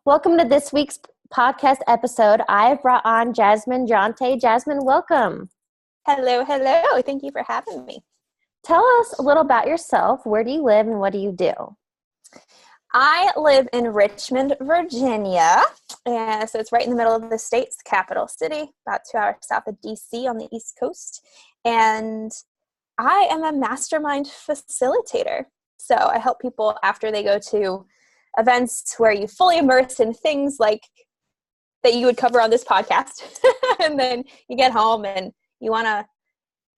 Welcome to this week's podcast episode. I've brought on Jasmine Jonte. Jasmine, welcome. Hello, hello. Thank you for having me. Tell us a little about yourself. Where do you live and what do you do? I live in Richmond, Virginia. So it's right in the middle of the state's capital city, about 2 hours south of DC on the East Coast. And I am a mastermind facilitator. So I help people after they go to events where you fully immerse in things like that you would cover on this podcast. And then you get home and you want to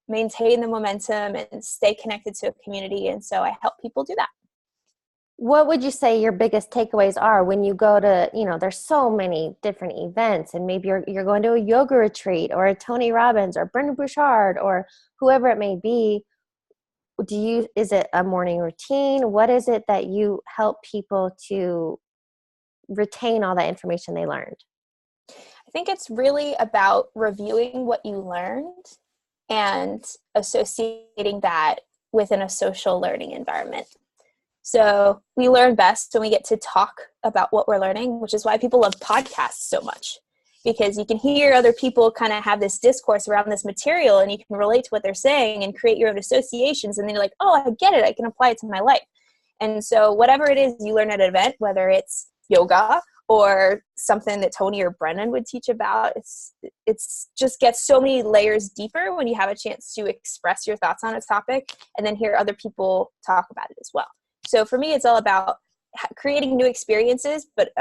maintain the momentum and stay connected to a community. And so I help people do that. What would you say your biggest takeaways are when you go to, there's so many different events, and maybe you're going to a yoga retreat or a Tony Robbins or Brendon Burchard or whoever it may be. Is it a morning routine? What is it that you help people to retain all that information they learned? I think it's really about reviewing what you learned and associating that within a social learning environment. So we learn best when we get to talk about what we're learning, which is why people love podcasts so much, because you can hear other people kind of have this discourse around this material and you can relate to what they're saying and create your own associations. And then you're like, oh, I get it. I can apply it to my life. And so whatever it is you learn at an event, whether it's yoga or something that Tony or Brennan would teach about, it's just gets so many layers deeper when you have a chance to express your thoughts on a topic and then hear other people talk about it as well. So for me, it's all about creating new experiences, but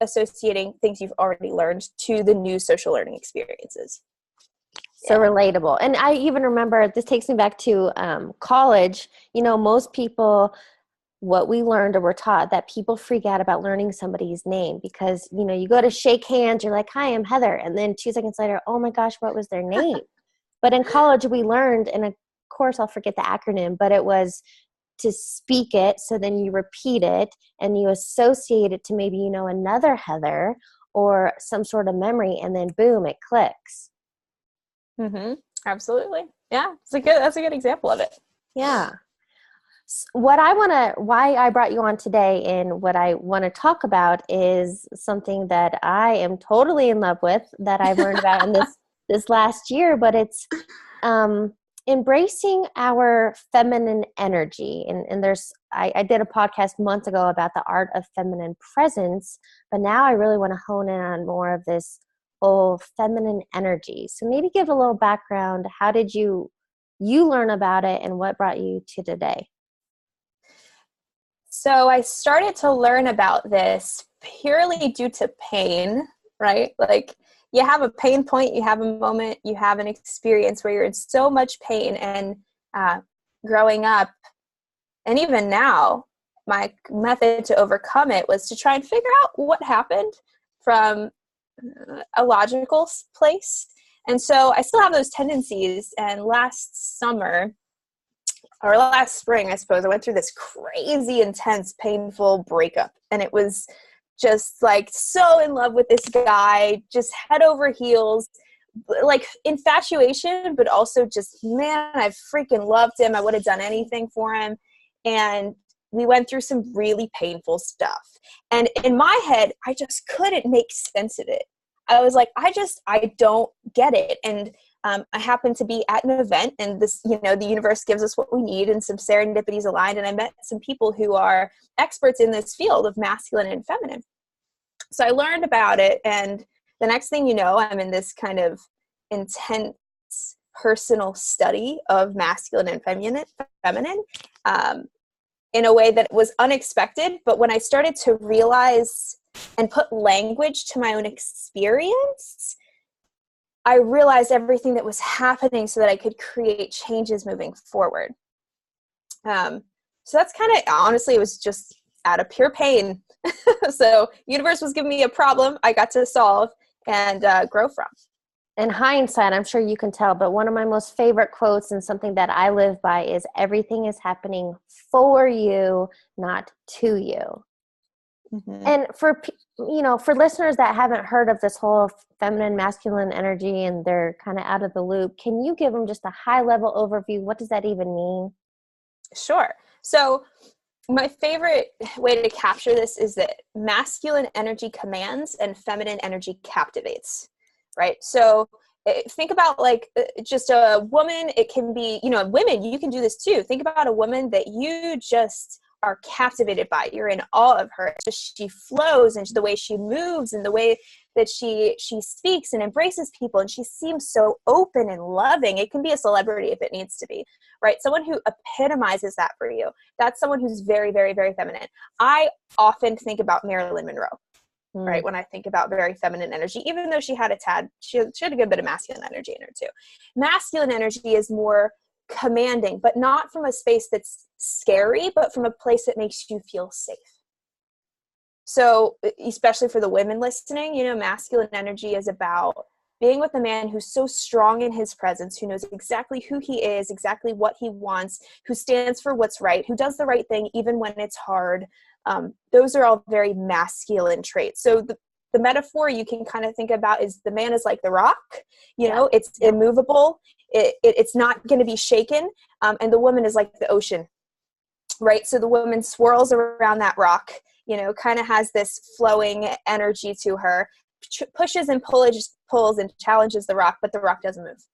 associating things you've already learned to the new social learning experiences. So relatable. And I even remember, this takes me back to college. Most people, what we learned or were taught, that people freak out about learning somebody's name because, you go to shake hands, you're like, hi, I'm Heather. And then 2 seconds later, oh my gosh, what was their name? But in college we learned, and of course I'll forget the acronym, but it was to speak it. So then you repeat it and you associate it to maybe, another Heather or some sort of memory, and then boom, it clicks. Mm-hmm. Absolutely. Yeah. That's a good example of it. Yeah. Why I brought you on today and what I want to talk about is something that I am totally in love with, that I've learned about in this last year, but it's, embracing our feminine energy. And I did a podcast months ago about the art of feminine presence, but now I really want to hone in on more of this whole feminine energy. So maybe give a little background. How did you learn about it and what brought you to today? So I started to learn about this purely due to pain, right? Like, you have a pain point, you have a moment, you have an experience where you're in so much pain. And growing up, and even now, my method to overcome it was to try and figure out what happened from a logical place. And so I still have those tendencies. And last summer, or last spring, I suppose, I went through this crazy, intense, painful breakup. And it was just like so in love with this guy, just head over heels, like infatuation, but also just, man, I freaking loved him. I would have done anything for him. And we went through some really painful stuff. And in my head, I just couldn't make sense of it. I was like, I don't get it. And I happened to be at an event, and this, the universe gives us what we need, and some serendipities aligned. And I met some people who are experts in this field of masculine and feminine. So I learned about it. And the next thing you know, I'm in this kind of intense personal study of masculine and feminine in a way that was unexpected. But when I started to realize and put language to my own experience, I realized everything that was happening so that I could create changes moving forward. So that's kind of, honestly, it was just out of pure pain. So universe was giving me a problem I got to solve and grow from. In hindsight, I'm sure you can tell, but one of my most favorite quotes and something that I live by is, everything is happening for you, not to you. Mm-hmm. And for listeners that haven't heard of this whole feminine, masculine energy and they're kind of out of the loop, can you give them just a high level overview? What does that even mean? Sure. So My favorite way to capture this is that masculine energy commands and feminine energy captivates, right? So think about like just a woman. It can be, you know, women, you can do this too. Think about a woman that you just are captivated by. You're in awe of her. It's just she flows, and the way she moves and the way that she speaks and embraces people, and she seems so open and loving. It can be a celebrity if it needs to be, right? Someone who epitomizes that for you. That's someone who's very, very, very feminine. I often think about Marilyn Monroe, right? When I think about very feminine energy, even though she had she had a good bit of masculine energy in her too. Masculine energy is more commanding, but not from a space that's scary, but from a place that makes you feel safe. So especially for the women listening, you know, masculine energy is about being with a man who's so strong in his presence, who knows exactly who he is, exactly what he wants, who stands for what's right, who does the right thing even when it's hard. Those are all very masculine traits. So the metaphor you can kind of think about is the man is like the rock, you know, it's immovable. It's not going to be shaken. And the woman is like the ocean, right? So the woman swirls around that rock, you know, kind of has this flowing energy to her, pushes and pulls and challenges the rock, but the rock doesn't move.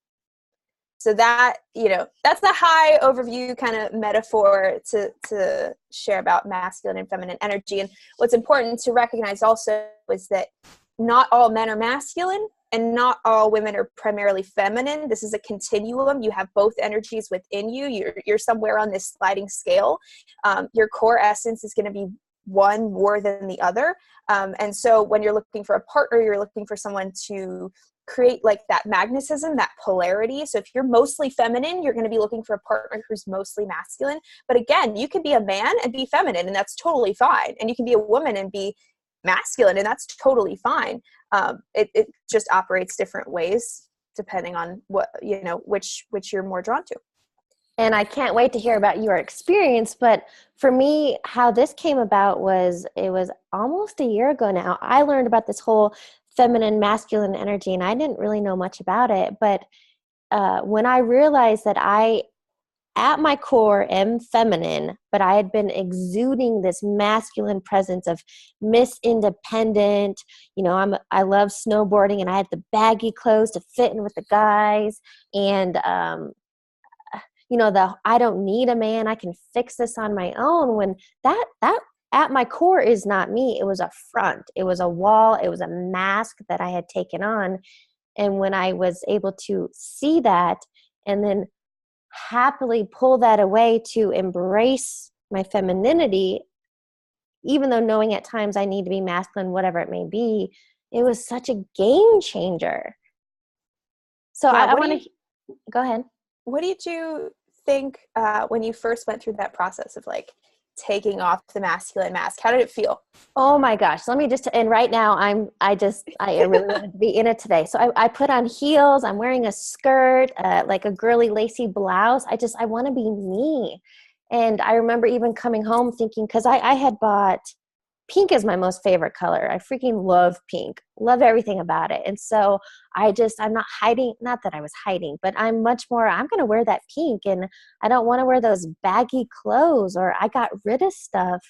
So that, you know, that's the high overview kind of metaphor to share about masculine and feminine energy. And what's important to recognize also is that not all men are masculine and not all women are primarily feminine. This is a continuum. You have both energies within you. You're somewhere on this sliding scale. Your core essence is going to be one more than the other. And so when you're looking for a partner, you're looking for someone to create like that magnetism, that polarity. So if you're mostly feminine, you're going to be looking for a partner who's mostly masculine. But again, you can be a man and be feminine, and that's totally fine. And you can be a woman and be masculine, and that's totally fine. It just operates different ways depending on what, you know, which you're more drawn to. And I can't wait to hear about your experience. But for me, how this came about was, it was almost a year ago now. I learned about this whole feminine, masculine energy, and I didn't really know much about it. But when I realized that I, at my core, am feminine, but I had been exuding this masculine presence of Miss Independent. You know, I love snowboarding, and I had the baggy clothes to fit in with the guys, and you know, I don't need a man, I can fix this on my own. When that at my core is not me. It was a front, it was a wall, it was a mask that I had taken on. And when I was able to see that and then happily pull that away to embrace my femininity, even though knowing at times I need to be masculine, whatever it may be, it was such a game changer. So yeah, I want to go ahead. What did you think when you first went through that process of like taking off the masculine mask? How did it feel? Oh my gosh. Let me just, and right now I really wanted to be in it today. So I put on heels, I'm wearing a skirt, like a girly lacy blouse. I want to be me. And I remember even coming home thinking, cause I had bought, pink is my most favorite color. I freaking love pink, love everything about it. And so I'm not hiding, not that I was hiding, but I'm much more, I'm going to wear that pink, and I don't want to wear those baggy clothes, or I got rid of stuff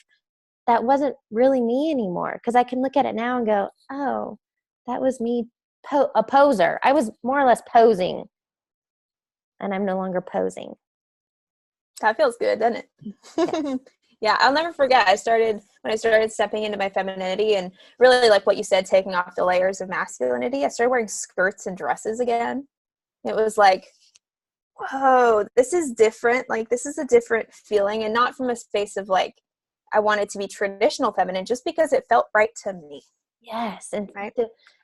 that wasn't really me anymore. Cause I can look at it now and go, oh, that was me, a poser. I was more or less posing, and I'm no longer posing. That feels good, doesn't it? Yeah. Yeah, I'll never forget. When I started stepping into my femininity and really, like what you said, taking off the layers of masculinity, I started wearing skirts and dresses again. It was like, whoa, this is different. Like, this is a different feeling, and not from a space of like, I wanted to be traditional feminine, just because it felt right to me. Yes. And, right?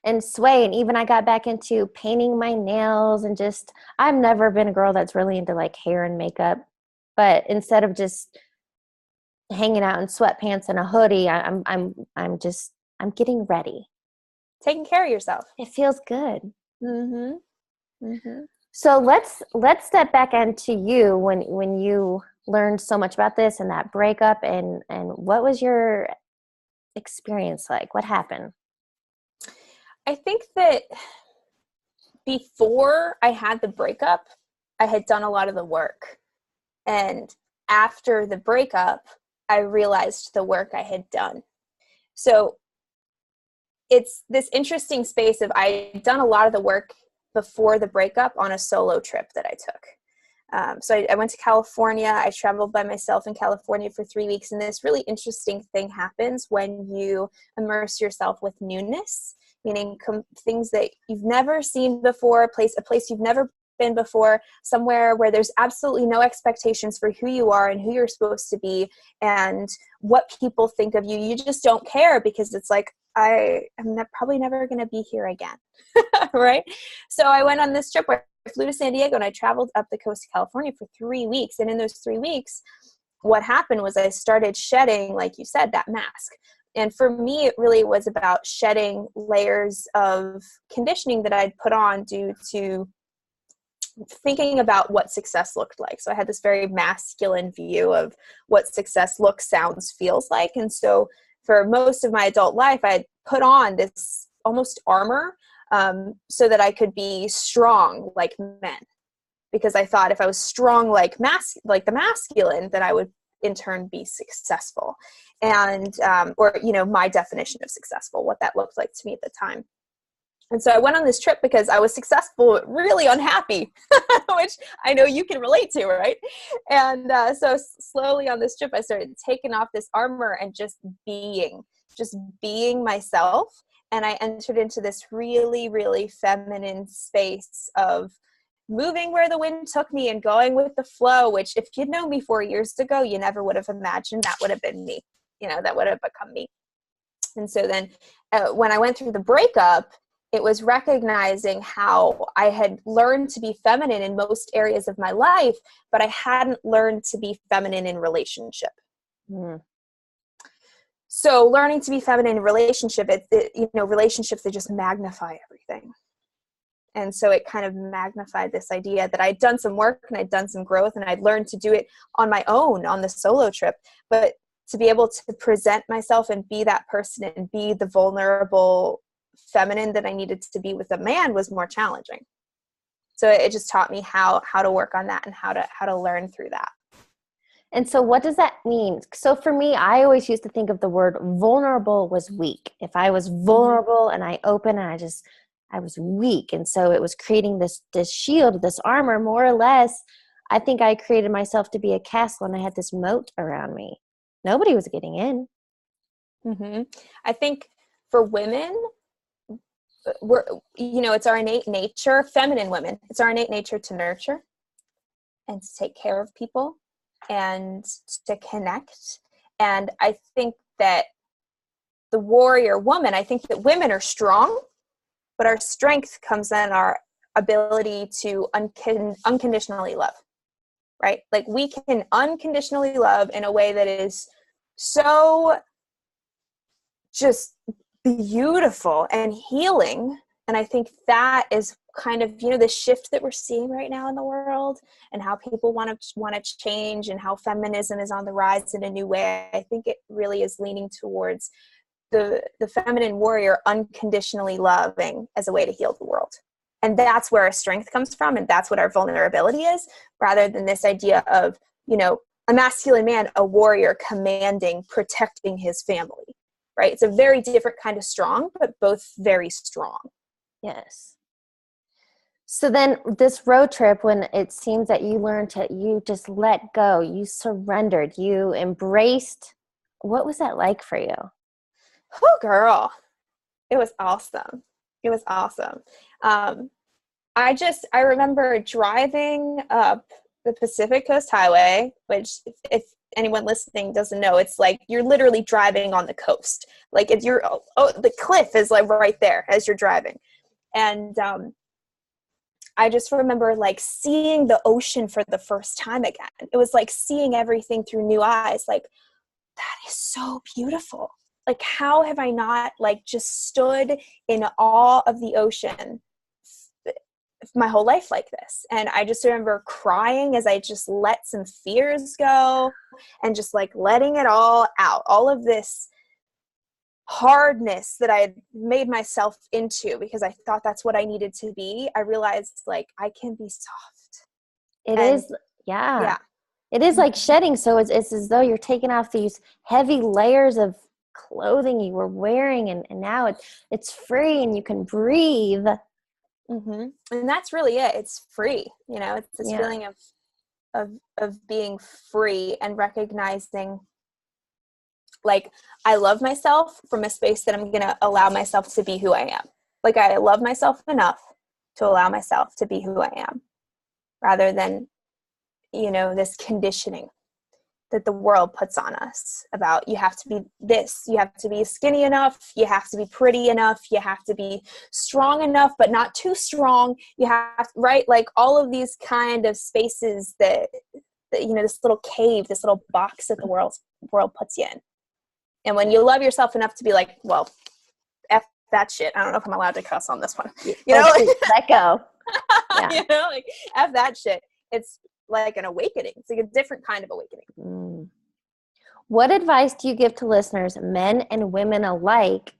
and sway. And even I got back into painting my nails, and just, I've never been a girl that's really into like hair and makeup, but instead of just hanging out in sweatpants and a hoodie, I'm getting ready. Taking care of yourself. It feels good. Mm-hmm. Mm-hmm. So let's step back into you when you learned so much about this and that breakup, and what was your experience like? What happened? I think that before I had the breakup, I had done a lot of the work. And after the breakup, I realized the work I had done. So it's this interesting space of I'd done a lot of the work before the breakup on a solo trip that I took. So I went to California. I traveled by myself in California for 3 weeks. And this really interesting thing happens when you immerse yourself with newness, meaning things that you've never seen before, a place you've never been before, somewhere where there's absolutely no expectations for who you are and who you're supposed to be and what people think of you. You just don't care because it's like, I am probably never going to be here again. Right? So I went on this trip where I flew to San Diego and I traveled up the coast of California for 3 weeks. And in those 3 weeks, what happened was I started shedding, like you said, that mask. And for me, it really was about shedding layers of conditioning that I'd put on due to thinking about what success looked like. So I had this very masculine view of what success looks, sounds, feels like. And so for most of my adult life, I put on this almost armor so that I could be strong like men. Because I thought if I was strong like the masculine, then I would in turn be successful. And, or, my definition of successful, what that looked like to me at the time. And so I went on this trip because I was successful, but really unhappy, which I know you can relate to, right? And so slowly on this trip, I started taking off this armor and just being myself. And I entered into this really, really feminine space of moving where the wind took me and going with the flow, which if you'd known me 4 years ago, you never would have imagined that would have been me. That would have become me. And so then when I went through the breakup, it was recognizing how I had learned to be feminine in most areas of my life, but I hadn't learned to be feminine in relationship. Mm. So learning to be feminine in relationship, relationships, they just magnify everything. And so it kind of magnified this idea that I'd done some work and I'd done some growth and I'd learned to do it on my own on the solo trip. But to be able to present myself and be that person and be the vulnerable feminine that I needed to be with a man was more challenging. So it just taught me how to work on that and how to learn through that. And so what does that mean? So for me, I always used to think of the word vulnerable was weak. If I was vulnerable and I open and I was weak. And so it was creating this shield, this armor, more or less. I think I created myself to be a castle and I had this moat around me. Nobody was getting in. Mm-hmm. I think for women, it's our innate nature, feminine women, it's our innate nature to nurture and to take care of people and to connect. And I think that the warrior woman, I think that women are strong, but our strength comes in our ability to unconditionally love, right? Like we can unconditionally love in a way that is so just beautiful and healing. And I think that is kind of, the shift that we're seeing right now in the world and how people want to change and how feminism is on the rise in a new way. I think it really is leaning towards the feminine warrior unconditionally loving as a way to heal the world. And that's where our strength comes from. And that's what our vulnerability is, rather than this idea of, a masculine man, a warrior commanding, protecting his family, right? It's a very different kind of strong, but both very strong. Yes. So then this road trip, when it seems that you just let go, you surrendered, you embraced, what was that like for you? Oh, girl. It was awesome. It was awesome. I remember driving up the Pacific Coast Highway, which if anyone listening doesn't know, it's like you're literally driving on the coast. Like the cliff is like right there as you're driving. And I just remember like seeing the ocean for the first time again. It was like seeing everything through new eyes. Like, that is so beautiful. Like, how have I not like just stood in awe of the ocean my whole life like this? And I just remember crying as I just let some fears go and just like letting it all out. All of this hardness that I had made myself into because I thought that's what I needed to be. I realized like I can be soft. It is. Yeah. It is like shedding. So it's as though you're taking off these heavy layers of clothing you were wearing, and now it's free and you can breathe. Mm-hmm. And that's really it. It's free. It's this Yeah. feeling of being free and recognizing, like, I love myself from a space that I'm going to allow myself to be who I am. Like, I love myself enough to allow myself to be who I am, rather than, this conditioning that the world puts on us about, you have to be this, you have to be skinny enough, you have to be pretty enough, you have to be strong enough, but not too strong. You have, right? Like, all of these kind of spaces that this little cave, this little box that the world puts you in. And when you love yourself enough to be like, well, F that shit. I don't know if I'm allowed to cuss on this one. Let go. Yeah. Like, F that shit. It's like an awakening. It's like a different kind of awakening. Mm. What advice do you give to listeners, men and women alike,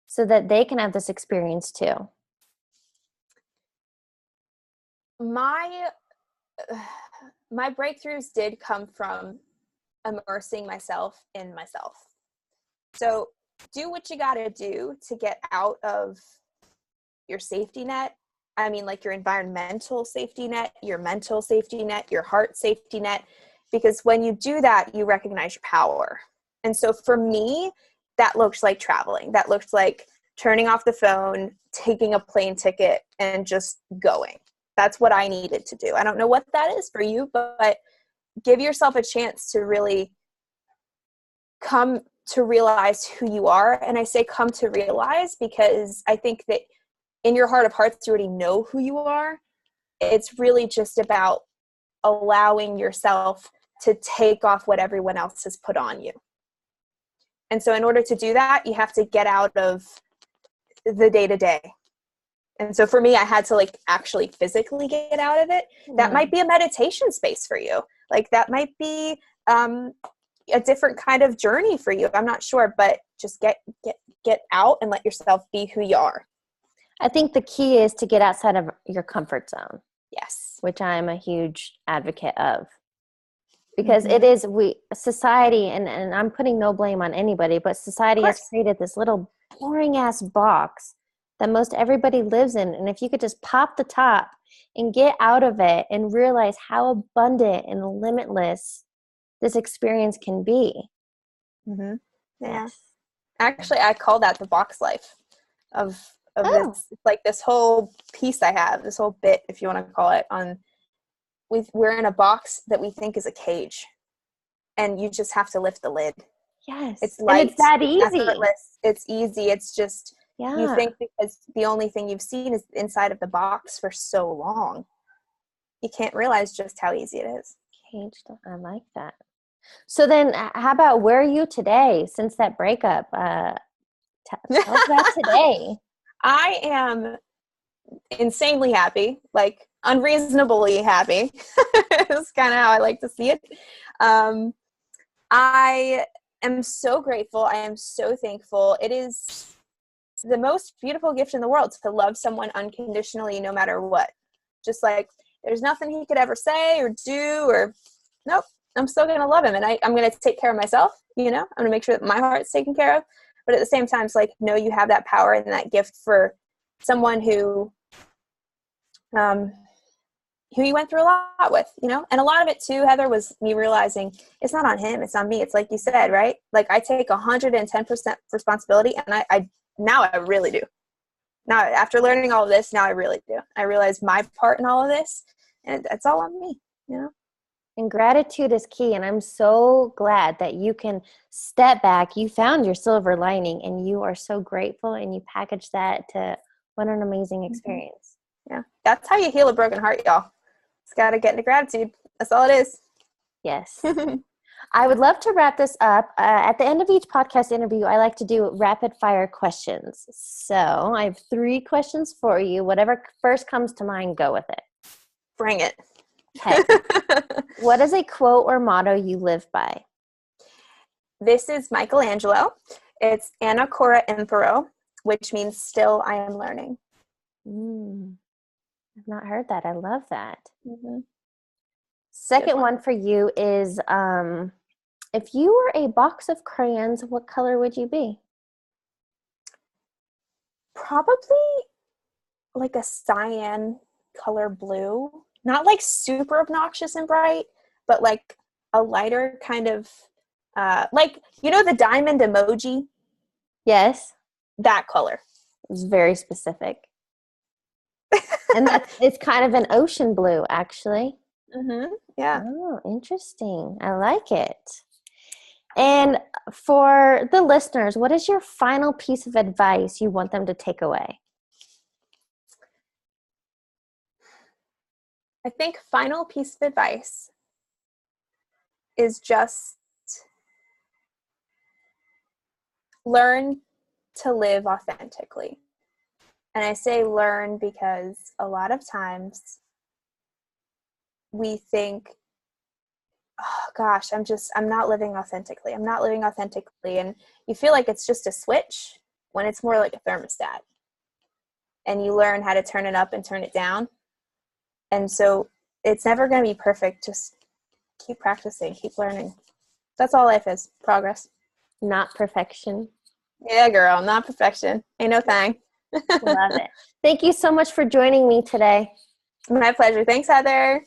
so that they can have this experience too? My breakthroughs did come from immersing myself in myself. So do what you got to do to get out of your safety net. I mean, like, your environmental safety net, your mental safety net, your heart safety net, because when you do that, you recognize your power. And so for me, that looks like traveling. That looks like turning off the phone, taking a plane ticket, and just going. That's what I needed to do. I don't know what that is for you, but give yourself a chance to really come to realize who you are. And I say come to realize because I think that in your heart of hearts, you already know who you are. It's really just about allowing yourself to take off what everyone else has put on you. And so in order to do that, you have to get out of the day-to-day. And so for me, I had to, like, actually physically get out of it. That might be a meditation space for you. Like, that might be a different kind of journey for you. I'm not sure, but just get out and let yourself be who you are. I think the key is to get outside of your comfort zone. Yes. Which I'm a huge advocate of. Because it is, society, and I'm putting no blame on anybody, but society has created this little boring ass box that most everybody lives in. And if you could just pop the top and get out of it and realize how abundant and limitless this experience can be. Mm-hmm. Yeah. Yes. Actually, I call that the box life of this, like, this whole piece I have, this whole bit, if you want to call it, on we're in a box that we think is a cage, and you just have to lift the lid. Yes. It's light. And it's that easy. It's effortless. It's easy. It's just, yeah. You think because the only thing you've seen is inside of the box for so long, you can't realize just how easy it is. Caged. I like that. So then how about, where are you today since that breakup? Tell us about today. I am insanely happy, like unreasonably happy. It's kind of how I like to see it. I am so grateful. I am so thankful. It is the most beautiful gift in the world to love someone unconditionally, no matter what. Just like, there's nothing he could ever say or do, or nope, I'm still going to love him. And I'm going to take care of myself. I'm going to make sure that my heart's taken care of. But at the same time, it's like, no, you have that power and that gift for someone who you went through a lot with, and a lot of it too, Heather, was me realizing it's not on him, it's on me. It's like you said, right? Like, I take 110% responsibility, and I now I really do. Now, after learning all of this, now I really do. I realize my part in all of this, and it's all on me, And gratitude is key. And I'm so glad that you can step back. You found your silver lining, and you are so grateful, and you package that to what an amazing experience. Yeah. That's how you heal a broken heart, y'all. It's got to get into gratitude. That's all it is. Yes. I would love to wrap this up. At the end of each podcast interview, I like to do rapid fire questions. So I have 3 questions for you. Whatever first comes to mind, go with it. Bring it. Okay. What is a quote or motto you live by? This is Michelangelo. It's Anna Cora Impero, which means still I am learning. I've not heard that. I love that. Second one for you is if you were a box of crayons, what color would you be? Probably like a cyan color blue. Not like super obnoxious and bright, but like a lighter kind of like, you know, the diamond emoji? Yes, That color. it's very specific. And it's kind of an ocean blue, actually. Mm-hmm. Yeah. Oh, interesting. I like it. And for the listeners, what is your final piece of advice you want them to take away? I think final piece of advice is just learn to live authentically. And I say learn because a lot of times we think, oh gosh, I'm not living authentically. I'm not living authentically. And you feel like it's just a switch when it's more like a thermostat. And you learn how to turn it up and turn it down. And so it's never going to be perfect. Just keep practicing, keep learning. That's all life is, progress. Not perfection. Yeah, girl, not perfection. Ain't no thing. Love it. Thank you so much for joining me today. My pleasure. Thanks, Heather.